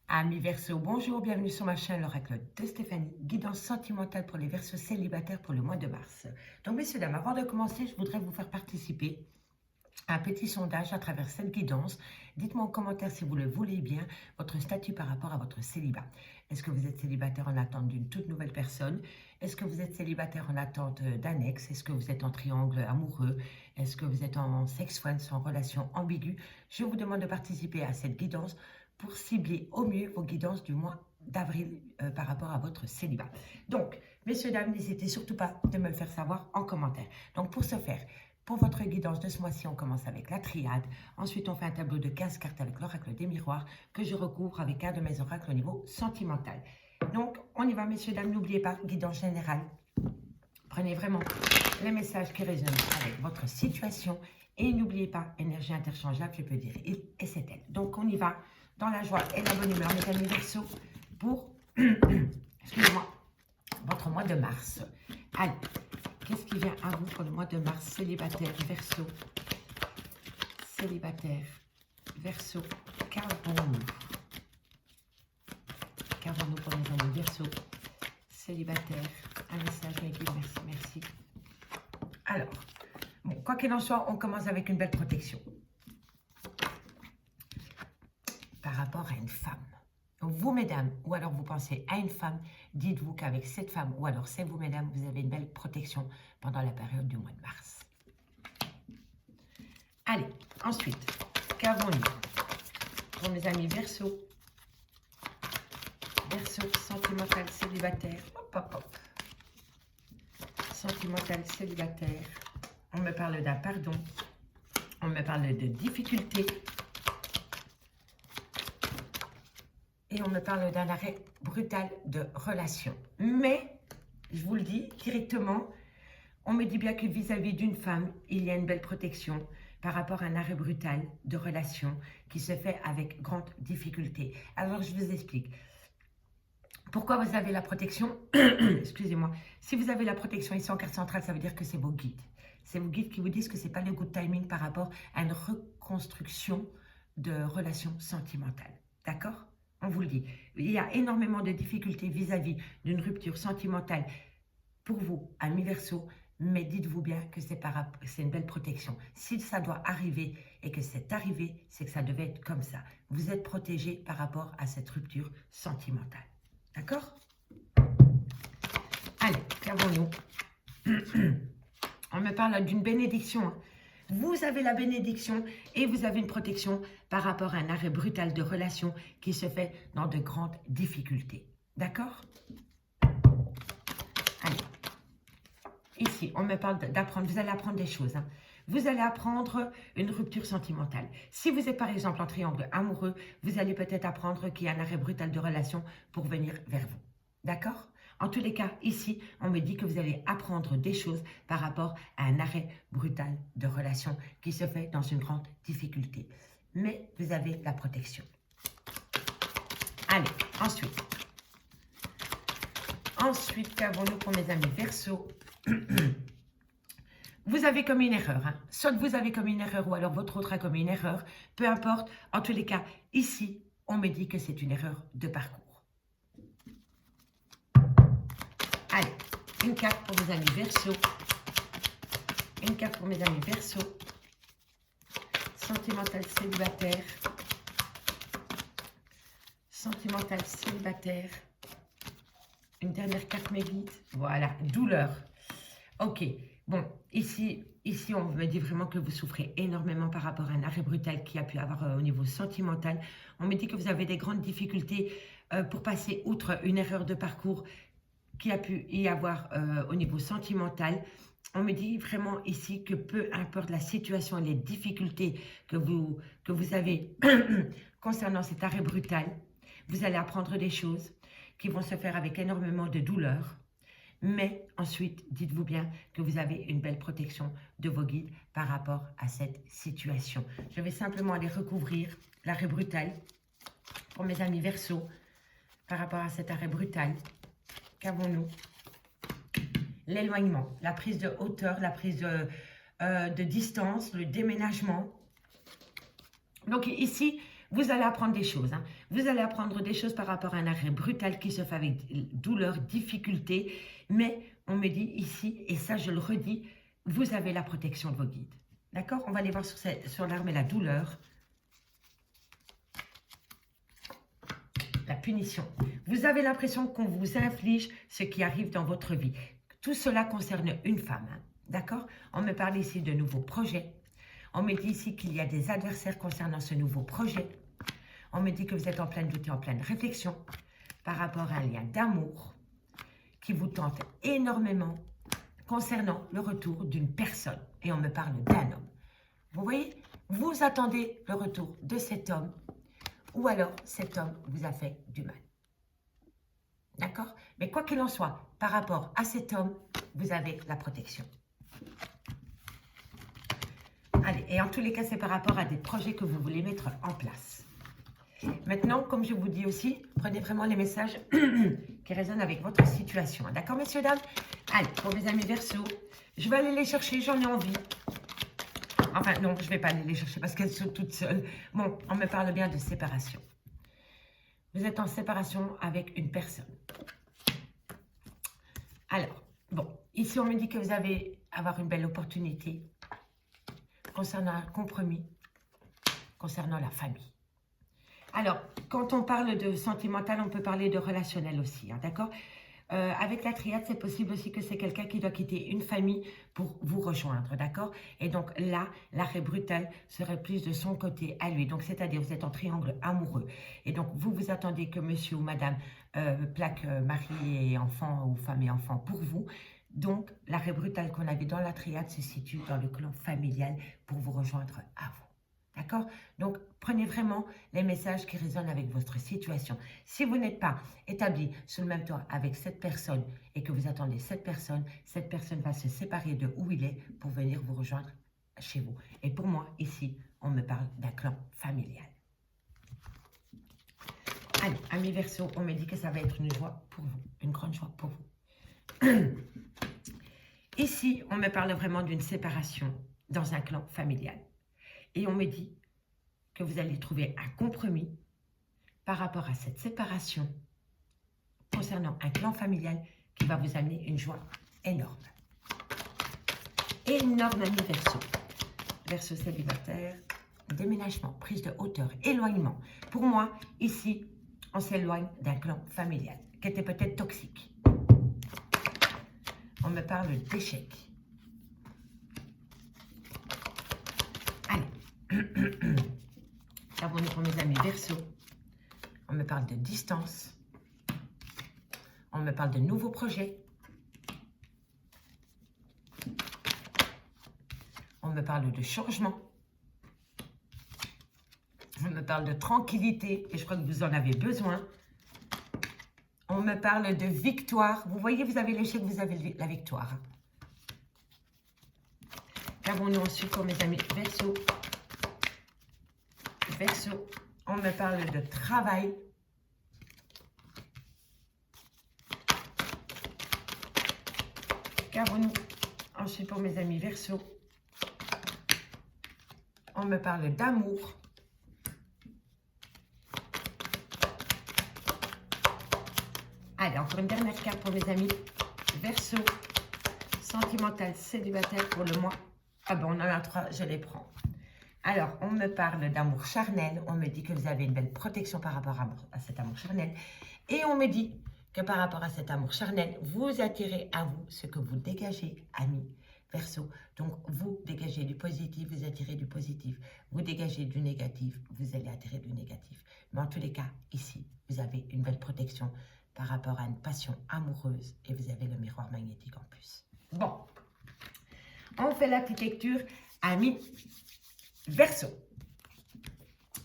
Amis Verseau, bonjour, bienvenue sur ma chaîne l'oracle de Stéphanie, guidance sentimentale pour les Verseaux célibataires pour le mois de mars. Donc messieurs, dames, avant de commencer, je voudrais vous faire participer à un petit sondage à travers cette guidance. Dites-moi en commentaire si vous le voulez bien, votre statut par rapport à votre célibat. Est-ce que vous êtes célibataire en attente d'une toute nouvelle personne? Est-ce que vous êtes célibataire en attente d'annexe? Est-ce que vous êtes en triangle amoureux? Est-ce que vous êtes en sex friends, en relation ambiguë? Je vous demande de participer à cette guidance pour cibler au mieux vos guidances du mois d'avril par rapport à votre célibat. Donc, messieurs, dames, n'hésitez surtout pas de me le faire savoir en commentaire. Donc, pour ce faire, pour votre guidance de ce mois-ci, on commence avec la triade. Ensuite, on fait un tableau de 15 cartes avec l'oracle des miroirs que je recouvre avec un de mes oracles au niveau sentimental. Donc, on y va, messieurs, dames. N'oubliez pas, guidance générale. Prenez vraiment les messages qui résonnent avec votre situation. Et n'oubliez pas, énergie interchangeable, je peux dire, et c'est elle. Donc, on y va dans la joie et la bonne humeur, mes amis Verseaux, pour, excusez-moi, votre mois de mars. Allez, qu'est-ce qui vient à vous pour le mois de mars? Célibataire, Verseau. Célibataire, Verseau. Qu'avons-nous? Qu'avons-nous pour mes amis Verseau? Célibataire. Un message, mes guides, merci, merci. Alors, bon, quoi qu'il en soit, on commence avec une belle protection. Par rapport à une femme. Vous, mesdames, ou alors vous pensez à une femme, dites-vous qu'avec cette femme, ou alors c'est vous, mesdames, vous avez une belle protection pendant la période du mois de mars. Allez, ensuite, qu'avons-nous pour mes amis Verseau? Verseau, sentimental, célibataire. Hop, hop, hop. Sentimental, célibataire. On me parle d'un pardon. On me parle de difficultés. Et on me parle d'un arrêt brutal de relation. Mais, je vous le dis directement, on me dit bien que vis-à-vis d'une femme, il y a une belle protection par rapport à un arrêt brutal de relation qui se fait avec grande difficulté. Alors, je vous explique. Pourquoi vous avez la protection? Excusez-moi. Si vous avez la protection ici en carte centrale, ça veut dire que c'est vos guides. C'est vos guides qui vous disent que ce n'est pas le good timing par rapport à une reconstruction de relation sentimentale. D'accord? On vous le dit. Il y a énormément de difficultés vis-à-vis d'une rupture sentimentale pour vous, amis Verseau, mais dites-vous bien que c'est une belle protection. Si ça doit arriver et que c'est arrivé, c'est que ça devait être comme ça. Vous êtes protégé par rapport à cette rupture sentimentale. D'accord? Allez, qu'avons-nous? On me parle d'une bénédiction. Hein. Vous avez la bénédiction et vous avez une protection par rapport à un arrêt brutal de relation qui se fait dans de grandes difficultés. D'accord? Allez. Ici, on me parle d'apprendre. Vous allez apprendre des choses. Hein. Vous allez apprendre une rupture sentimentale. Si vous êtes par exemple en triangle amoureux, vous allez peut-être apprendre qu'il y a un arrêt brutal de relation pour venir vers vous. D'accord? En tous les cas, ici, on me dit que vous allez apprendre des choses par rapport à un arrêt brutal de relation qui se fait dans une grande difficulté. Mais vous avez la protection. Allez, ensuite. Ensuite, qu'avons-nous pour mes amis Verseau? Vous avez commis une erreur. Hein. Soit vous avez commis une erreur ou alors votre autre a commis une erreur. Peu importe. En tous les cas, ici, on me dit que c'est une erreur de parcours. Allez, une carte pour mes amis Verseau. Une carte pour mes amis Verseau. Sentimental célibataire. Sentimental célibataire. Une dernière carte, mes guides. Voilà, douleur. Ok, bon, ici, on me dit vraiment que vous souffrez énormément par rapport à un arrêt brutal qui a pu avoir au niveau sentimental. On me dit que vous avez des grandes difficultés pour passer outre une erreur de parcours qui a pu y avoir au niveau sentimental. On me dit vraiment ici que peu importe la situation et les difficultés que vous avez concernant cet arrêt brutal, vous allez apprendre des choses qui vont se faire avec énormément de douleur. Mais ensuite, dites-vous bien que vous avez une belle protection de vos guides par rapport à cette situation. Je vais simplement aller recouvrir l'arrêt brutal pour mes amis Verseau par rapport à cet arrêt brutal. Qu'avons-nous? L'éloignement, la prise de hauteur, la prise de distance, le déménagement. Donc ici, Vous allez apprendre des choses. Hein. Vous allez apprendre des choses par rapport à un arrêt brutal qui se fait avec douleur, difficulté. Mais on me dit ici, et ça je le redis, vous avez la protection de vos guides. D'accord? On va aller voir sur l'arme et la douleur. La punition. Vous avez l'impression qu'on vous inflige ce qui arrive dans votre vie. Tout cela concerne une femme. Hein. D'accord? On me parle ici de nouveaux projets. On me dit ici qu'il y a des adversaires concernant ce nouveau projet. On me dit que vous êtes en pleine doute et en pleine réflexion par rapport à un lien d'amour qui vous tente énormément concernant le retour d'une personne. Et on me parle d'un homme. Vous voyez, vous attendez le retour de cet homme ou alors cet homme vous a fait du mal. D'accord? Mais quoi qu'il en soit, par rapport à cet homme, vous avez la protection. Allez, et en tous les cas, c'est par rapport à des projets que vous voulez mettre en place. Maintenant, comme je vous dis aussi, prenez vraiment les messages qui résonnent avec votre situation. D'accord, messieurs, dames? Allez, pour mes amis Verseau, je vais aller les chercher, j'en ai envie. Enfin, non, je ne vais pas aller les chercher parce qu'elles sont toutes seules. Bon, on me parle bien de séparation. Vous êtes en séparation avec une personne. Alors, bon, ici, on me dit que vous allez avoir une belle opportunité concernant un compromis, concernant la famille. Alors, quand on parle de sentimental, on peut parler de relationnel aussi, hein, d'accord? Avec la triade, c'est possible aussi que c'est quelqu'un qui doit quitter une famille pour vous rejoindre, d'accord? Et donc là, l'arrêt brutal serait plus de son côté à lui. Donc, c'est-à-dire, vous êtes en triangle amoureux. Et donc, vous attendez que monsieur ou madame plaque mari et enfant ou femme et enfant pour vous. Donc, l'arrêt brutal qu'on avait dans la triade se situe dans le clan familial pour vous rejoindre à vous. D'accord? Donc, prenez vraiment les messages qui résonnent avec votre situation. Si vous n'êtes pas établi sous le même toit avec cette personne et que vous attendez cette personne va se séparer de où il est pour venir vous rejoindre chez vous. Et pour moi, ici, on me parle d'un clan familial. Allez, amis Verseau, on me dit que ça va être une joie pour vous, une grande joie pour vous. Ici, on me parle vraiment d'une séparation dans un clan familial. Et on me dit que vous allez trouver un compromis par rapport à cette séparation concernant un clan familial qui va vous amener une joie énorme. Énorme, ami Verseau. Verseau célibataire, déménagement, prise de hauteur, éloignement. Pour moi, ici, on s'éloigne d'un clan familial qui était peut-être toxique. On me parle d'échec. Abonnez pour mes amis Verseau. On me parle de distance. On me parle de nouveaux projets. On me parle de changement. On me parle de tranquillité et je crois que vous en avez besoin. On me parle de victoire. Vous voyez, vous avez l'échec, vous avez la victoire. Qu'avons-nous ensuite pour mes amis Verseau? Verseau, on me parle de travail. Qu'avons-nous ensuite pour mes amis Verseau? On me parle d'amour. Allez, encore une dernière carte pour mes amis Verseau. Sentimental, célibataire pour le mois. Ah ben, on en a 3, je les prends. Alors, on me parle d'amour charnel. On me dit que vous avez une belle protection par rapport à cet amour charnel. Et on me dit que par rapport à cet amour charnel, vous attirez à vous ce que vous dégagez, amis Verseau. Donc, vous dégagez du positif, vous attirez du positif. Vous dégagez du négatif, vous allez attirer du négatif. Mais en tous les cas, ici, vous avez une belle protection par rapport à une passion amoureuse. Et vous avez le miroir magnétique en plus. Bon, on fait la petite lecture, amis Verseau.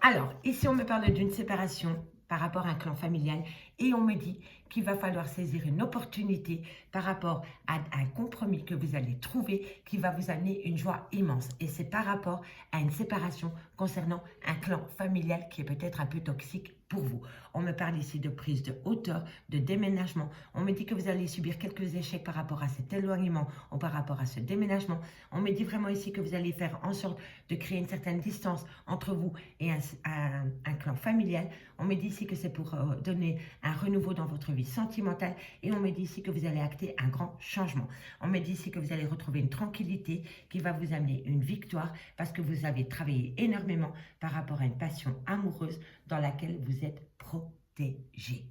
Alors, ici, on me parle d'une séparation par rapport à un clan familial et on me dit qu'il va falloir saisir une opportunité par rapport à un compromis que vous allez trouver qui va vous amener une joie immense. Et c'est par rapport à une séparation concernant un clan familial qui est peut-être un peu toxique pour vous. On me parle ici de prise de hauteur, de déménagement. On me dit que vous allez subir quelques échecs par rapport à cet éloignement ou par rapport à ce déménagement. On me dit vraiment ici que vous allez faire en sorte de créer une certaine distance entre vous et un clan familial. On me dit ici que c'est pour donner un renouveau dans votre vie sentimentale et on me dit ici que vous allez acter un grand changement. On me dit ici que vous allez retrouver une tranquillité qui va vous amener une victoire parce que vous avez travaillé énormément par rapport à une passion amoureuse dans laquelle vous êtes protégé.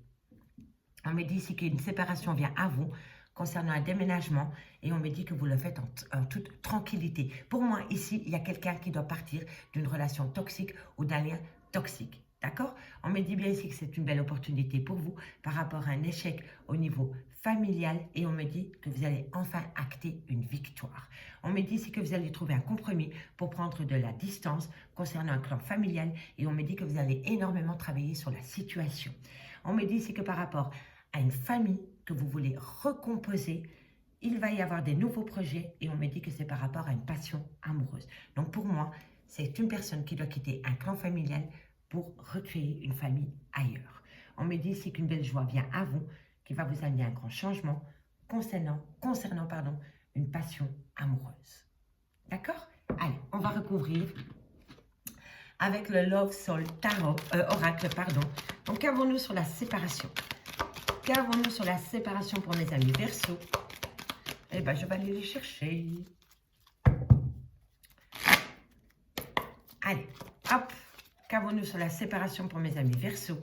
On me dit ici qu'une séparation vient à vous concernant un déménagement et on me dit que vous le faites en toute tranquillité. Pour moi, ici, il y a quelqu'un qui doit partir d'une relation toxique ou d'un lien toxique. D'accord? On me dit bien ici que c'est une belle opportunité pour vous par rapport à un échec au niveau familial et on me dit que vous allez enfin acter une victoire. On me dit ici que vous allez trouver un compromis pour prendre de la distance concernant un clan familial et on me dit que vous allez énormément travailler sur la situation. On me dit ici que par rapport à une famille que vous voulez recomposer, il va y avoir des nouveaux projets et on me dit que c'est par rapport à une passion amoureuse. Donc pour moi, c'est une personne qui doit quitter un clan familial pour recréer une famille ailleurs. On me dit ici qu'une belle joie vient à vous, qui va vous amener un grand changement concernant une passion amoureuse. D'accord? Allez, on va recouvrir avec le Love Soul Tarot, Oracle, pardon. Donc, qu'avons-nous sur la séparation? Qu'avons-nous sur la séparation pour mes amis Verseau? Eh bien, je vais aller les chercher. Allez, hop. Qu'avons-nous sur la séparation pour mes amis Verseau?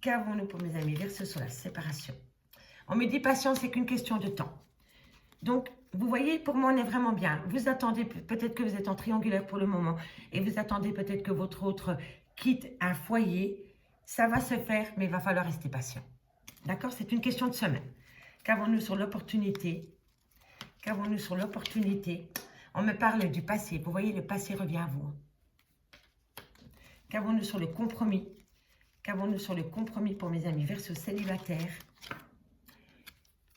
Qu'avons-nous pour mes amis Verseau sur la séparation? On me dit patience, c'est qu'une question de temps. Donc, vous voyez, pour moi, on est vraiment bien. Vous attendez, peut-être que vous êtes en triangulaire pour le moment et vous attendez peut-être que votre autre quitte un foyer. Ça va se faire, mais il va falloir rester patient. D'accord? C'est une question de semaine. Qu'avons-nous sur l'opportunité? Qu'avons-nous sur l'opportunité? On me parle du passé. Vous voyez, le passé revient à vous. Qu'avons-nous sur le compromis? Qu'avons-nous sur le compromis pour mes amis Verseau célibataires?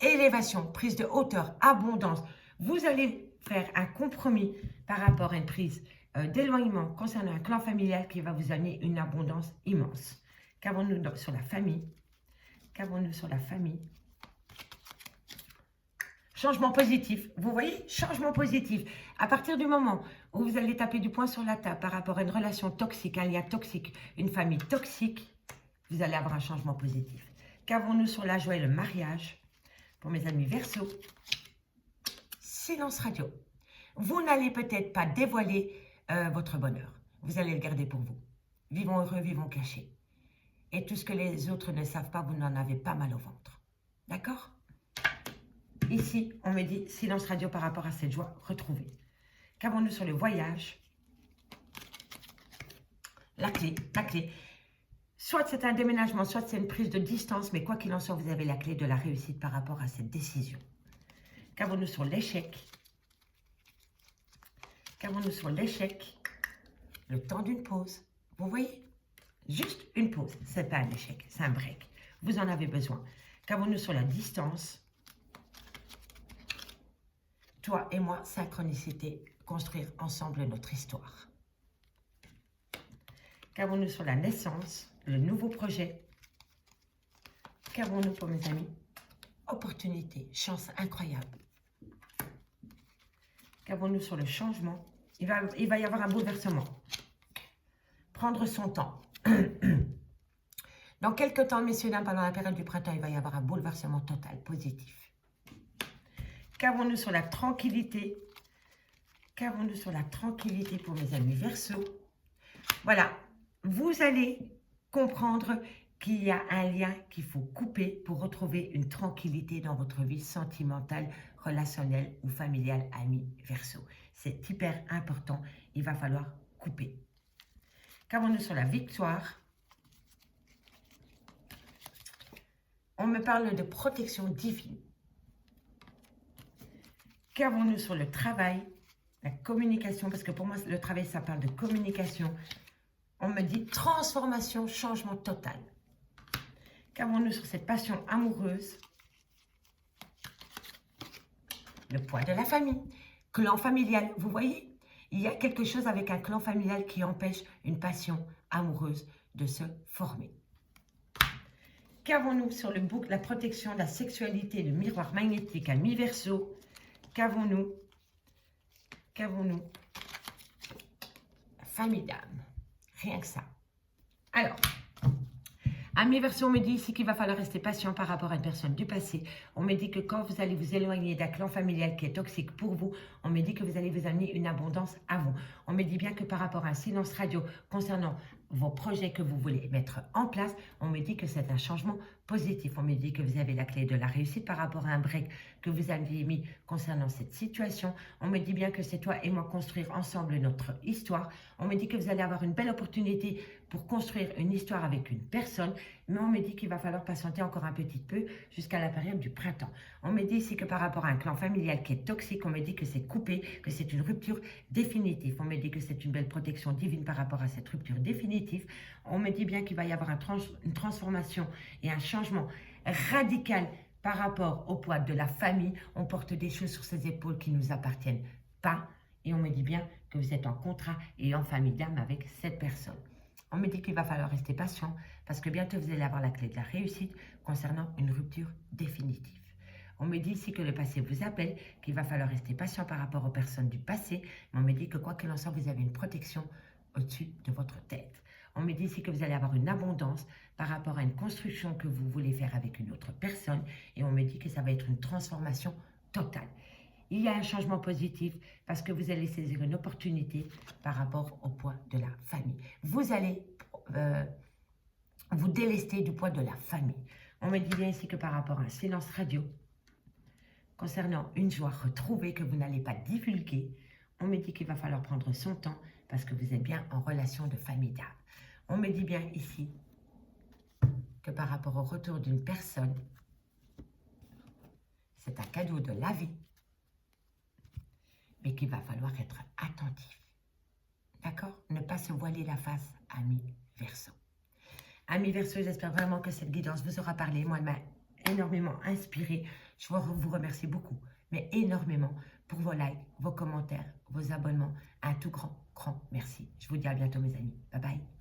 Élévation, prise de hauteur, abondance. Vous allez faire un compromis par rapport à une prise d'éloignement concernant un clan familial qui va vous amener une abondance immense. Qu'avons-nous sur la famille? Qu'avons-nous sur la famille? Changement positif. Vous voyez, changement positif. À partir du moment où vous allez taper du poing sur la table par rapport à une relation toxique, un lien toxique, une famille toxique, vous allez avoir un changement positif. Qu'avons-nous sur la joie et le mariage? Pour mes amis Verseau, silence radio. Vous n'allez peut-être pas dévoiler votre bonheur. Vous allez le garder pour vous. Vivons heureux, vivons cachés. Et tout ce que les autres ne savent pas, vous n'en avez pas mal au ventre. D'accord? Ici, on me dit silence radio par rapport à cette joie retrouvée. Qu'avons-nous sur le voyage? La clé, la clé. Soit c'est un déménagement, soit c'est une prise de distance, mais quoi qu'il en soit, vous avez la clé de la réussite par rapport à cette décision. Qu'avons-nous sur l'échec? Qu'avons-nous sur l'échec? Le temps d'une pause. Vous voyez? Juste une pause. Ce n'est pas un échec, c'est un break. Vous en avez besoin. Qu'avons-nous sur la distance? Toi et moi, synchronicité, construire ensemble notre histoire. Qu'avons-nous sur la naissance? Le nouveau projet. Qu'avons-nous pour mes amis? Opportunité, chance incroyable. Qu'avons-nous sur le changement? Il va y avoir un bouleversement. Prendre son temps. Dans quelques temps, messieurs, dames, pendant la période du printemps, il va y avoir un bouleversement total, positif. Qu'avons-nous sur la tranquillité? Qu'avons-nous sur la tranquillité pour mes amis Verseau? Voilà, vous allez comprendre qu'il y a un lien qu'il faut couper pour retrouver une tranquillité dans votre vie sentimentale, relationnelle ou familiale, amis Verseau. C'est hyper important, il va falloir couper. Qu'avons-nous sur la victoire? On me parle de protection divine. Qu'avons-nous sur le travail, la communication? Parce que pour moi, le travail, ça parle de communication. On me dit transformation, changement total. Qu'avons-nous sur cette passion amoureuse? Le poids de la famille, clan familial, vous voyez? Il y a quelque chose avec un clan familial qui empêche une passion amoureuse de se former. Qu'avons-nous sur le bouc, la protection de la sexualité, le miroir magnétique à mi-verso? Qu'avons-nous? Qu'avons-nous? Famille d'âme. Rien que ça. Alors, à mi-verso, on me dit ici qu'il va falloir rester patient par rapport à une personne du passé. On me dit que quand vous allez vous éloigner d'un clan familial qui est toxique pour vous, on me dit que vous allez vous amener une abondance à vous. On me dit bien que par rapport à un silence radio concernant vos projets que vous voulez mettre en place, on me dit que c'est un changement positif. On me dit que vous avez la clé de la réussite par rapport à un break que vous aviez mis concernant cette situation. On me dit bien que c'est toi et moi construire ensemble notre histoire. On me dit que vous allez avoir une belle opportunité pour construire une histoire avec une personne, mais on me dit qu'il va falloir patienter encore un petit peu jusqu'à la période du printemps. On me dit ici que par rapport à un clan familial qui est toxique, on me dit que c'est coupé, que c'est une rupture définitive. On me dit que c'est une belle protection divine par rapport à cette rupture définitive. On me dit bien qu'il va y avoir une transformation et un changement radical par rapport au poids de la famille. On porte des choses sur ses épaules qui ne nous appartiennent pas. Et on me dit bien que vous êtes en contrat et en famille d'âme avec cette personne. On me dit qu'il va falloir rester patient parce que bientôt vous allez avoir la clé de la réussite concernant une rupture définitive. On me dit ici que le passé vous appelle, qu'il va falloir rester patient par rapport aux personnes du passé. Mais on me dit que quoi qu'il en soit, vous avez une protection au-dessus de votre tête. On me dit ici que vous allez avoir une abondance par rapport à une construction que vous voulez faire avec une autre personne. Et on me dit que ça va être une transformation totale. Il y a un changement positif parce que vous allez saisir une opportunité par rapport au poids de la famille. Vous allez vous délester du poids de la famille. On me dit bien ici que par rapport à un silence radio, concernant une joie retrouvée que vous n'allez pas divulguer, on me dit qu'il va falloir prendre son temps parce que vous êtes bien en relation de famille d'âme. On me dit bien ici que par rapport au retour d'une personne, c'est un cadeau de la vie, mais qu'il va falloir être attentif. D'accord? Ne pas se voiler la face à mi-verso. À mi-verso, j'espère vraiment que cette guidance vous aura parlé. Moi, elle m'a énormément inspiré. Je vous remercie beaucoup, mais énormément pour vos likes, vos commentaires, vos abonnements. Un tout grand merci. Je vous dis à bientôt, mes amis. Bye bye.